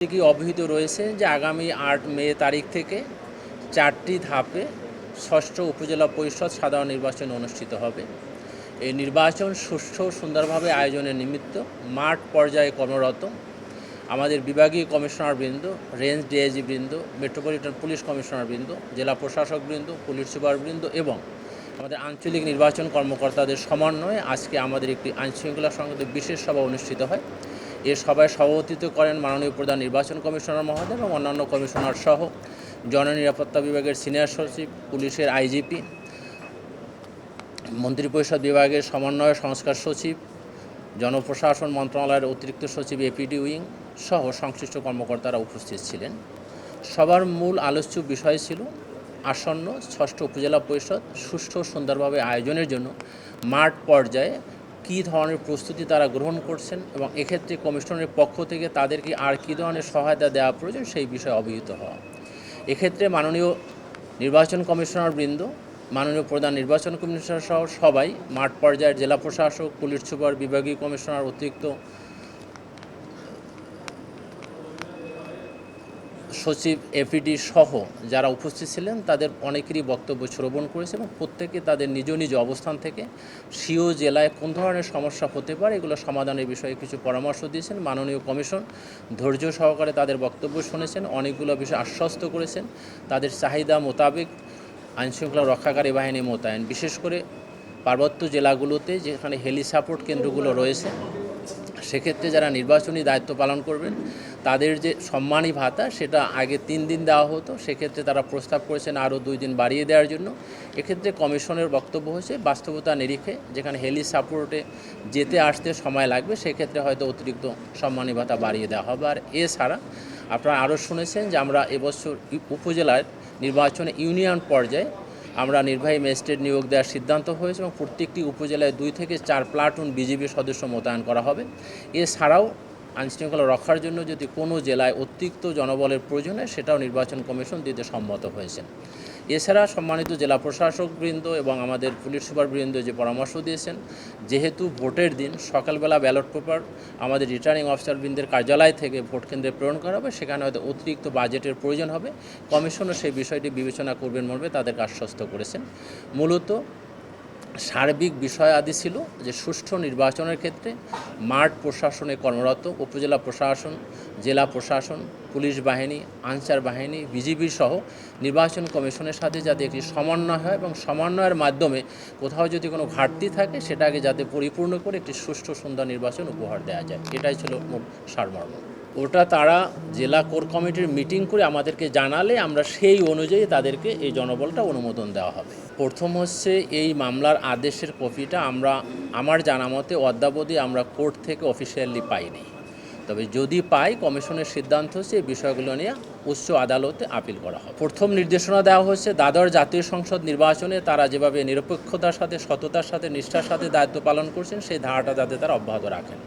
কি অবহিত রয়েছে যে আগামী ৮ মে তারিখ থেকে ৪টি ধাপে ষষ্ঠ উপজেলা পরিষদ সাধারণ নির্বাচন অনুষ্ঠিত হবে। এই নির্বাচন সুষ্ঠু সুন্দরভাবে আয়োজনের নিমিত্ত মাঠ পর্যায়ে কর্মরত আমাদের বিভাগীয় কমিশনারবৃন্দ, রেঞ্জ ডিআইজি বৃন্দ, মেট্রোপলিটন পুলিশ কমিশনারবৃন্দ, জেলা প্রশাসকবৃন্দ, পুলিশ সুপারবৃন্দ এবং আমাদের আঞ্চলিক নির্বাচন কর্মকর্তাদের সমন্বয়ে আজকে আমাদের একটি আইনশৃঙ্খলা সংক্রান্ত বিশেষ সভা অনুষ্ঠিত হয়। এ সভায় সভাপতিত্ব করেন মাননীয় প্রধান নির্বাচন কমিশনার মহোদয় এবং অন্যান্য কমিশনার সহ জননিরাপত্তা বিভাগের সিনিয়র সচিব, পুলিশের আইজিপি, মন্ত্রিপরিষদ বিভাগের সমন্বয় সংস্কার সচিব, জনপ্রশাসন মন্ত্রণালয়ের অতিরিক্ত সচিব এপিডি উইং সহ সংশ্লিষ্ট কর্মকর্তারা উপস্থিত ছিলেন। সবার মূল আলোচ্য বিষয় ছিল আসন্ন ষষ্ঠ উপজেলা পরিষদ সুষ্ঠু সুন্দরভাবে আয়োজনের জন্য মাঠ পর্যায়ে কী ধরনের প্রস্তুতি তারা গ্রহণ করছেন এবং এক্ষেত্রে কমিশনের পক্ষ থেকে তাদেরকে আর কী ধরনের সহায়তা দেওয়া প্রয়োজন সেই বিষয়ে অবহিত হওয়া। এক্ষেত্রে মাননীয় নির্বাচন কমিশনারবৃন্দ, মাননীয় প্রধান নির্বাচন কমিশনার সহ সবাই মাঠ পর্যায়ের জেলা প্রশাসক, পুলিশ সুপার, বিভাগীয় কমিশনার, অতিরিক্ত সচিব, এপিডি সহ যারা উপস্থিত ছিলেন তাদের অনেকেরই বক্তব্য শ্রবণ করেছে এবং প্রত্যেকে তাদের নিজ নিজ অবস্থান থেকে স্বীয় জেলায় কোন ধরনের সমস্যা হতে পারে এগুলো সমাধানের বিষয়ে কিছু পরামর্শ দিয়েছেন। মাননীয় কমিশন ধৈর্য সহকারে তাদের বক্তব্য শুনেছেন, অনেকগুলো বিষয় আশ্বস্ত করেছেন। তাদের চাহিদা মোতাবেক আইনশৃঙ্খলা রক্ষাকারী বাহিনী মোতায়েন, বিশেষ করে পার্বত্য জেলাগুলোতে যেখানে হেলি সাপোর্ট কেন্দ্রগুলো রয়েছে সেক্ষেত্রে যারা নির্বাচনী দায়িত্ব পালন করবেন তাদের যে সম্মানী ভাতা সেটা আগে 3 দিন দেওয়া হতো, সেক্ষেত্রে তারা প্রস্তাব করেছেন আরও 2 দিন বাড়িয়ে দেওয়ার জন্য। এক্ষেত্রে কমিশনের বক্তব্য হচ্ছে বাস্তবতা নিরিখে যেখানে হেলি সাপোর্টে যেতে আসতে সময় লাগবে সেক্ষেত্রে হয়তো অতিরিক্ত সম্মানী ভাতা বাড়িয়ে দেওয়া হবে। আর এছাড়া আপনারা আরও শুনেছেন যে আমরা এবছর উপজেলার নির্বাচনে ইউনিয়ন পর্যায়ে আমরা নির্বাহী ম্যাজিস্ট্রেট নিয়োগ দেওয়ার সিদ্ধান্ত হয়েছে এবং প্রত্যেকটি উপজেলায় 2 থেকে 4 প্লাটুন বিজিবি সদস্য মোতায়েন করা হবে। এছাড়াও আইনশৃঙ্খলা রক্ষার জন্য যদি কোনো জেলায় অতিরিক্ত জনবলের প্রয়োজন হয় সেটাও নির্বাচন কমিশন দিতে সম্মত হয়েছেন। এছাড়া সম্মানিত জেলা প্রশাসকবৃন্দ এবং আমাদের পুলিশ সুপারবৃন্দ যে পরামর্শ দিয়েছেন, যেহেতু ভোটের দিন সকালবেলা ব্যালট পেপার আমাদের রিটার্নিং অফিসারবৃন্দের কার্যালয় থেকে ভোট কেন্দ্রে প্রেরণ করা হবে, সেখানে হয়তো অতিরিক্ত বাজেটের প্রয়োজন হবে। কমিশনও সেই বিষয়টি বিবেচনা করবেন মর্মে তাদেরকে আশ্বস্ত করেছেন। মূলত সার্বিক বিষয় আদি ছিল যে সুষ্ঠু নির্বাচনের ক্ষেত্রে মাঠ প্রশাসনে কর্মরত উপজেলা প্রশাসন, জেলা প্রশাসন, পুলিশ বাহিনী, আনসার বাহিনী, বিজিবি সহ নির্বাচন কমিশনের সাথে যাতে একটি সমন্বয় হয় এবং সমন্বয়ের মাধ্যমে কোথাও যদি কোনো ঘাটতি থাকে সেটাকে যাতে পরিপূর্ণ করে একটি সুষ্ঠু সুন্দর নির্বাচন উপহার দেওয়া যায়, এটাই ছিল মূল সারমর্ম। ওটা তারা জেলা কোর কমিটির মিটিং করে আমাদেরকে জানালে আমরা সেই অনুযায়ী তাদেরকে এই জনবলটা অনুমোদন দেওয়া হবে। প্রথম হচ্ছে এই মামলার আদেশের কপিটা আমার জানা মতে অদ্যাবধি আমরা কোর্ট থেকে অফিসিয়ালি পাইনি, তবে যদি পাই কমিশনের সিদ্ধান্ত হচ্ছে এই বিষয়গুলো নিয়ে উচ্চ আদালতে আপিল করা হবে। প্রথম নির্দেশনা দেওয়া হচ্ছে দ্বাদশ জাতীয় সংসদ নির্বাচনে তারা যেভাবে নিরপেক্ষতার সাথে, সততার সাথে, নিষ্ঠার সাথে দায়িত্ব পালন করছেন সেই ধারাটা যাতে তারা অব্যাহত রাখেন।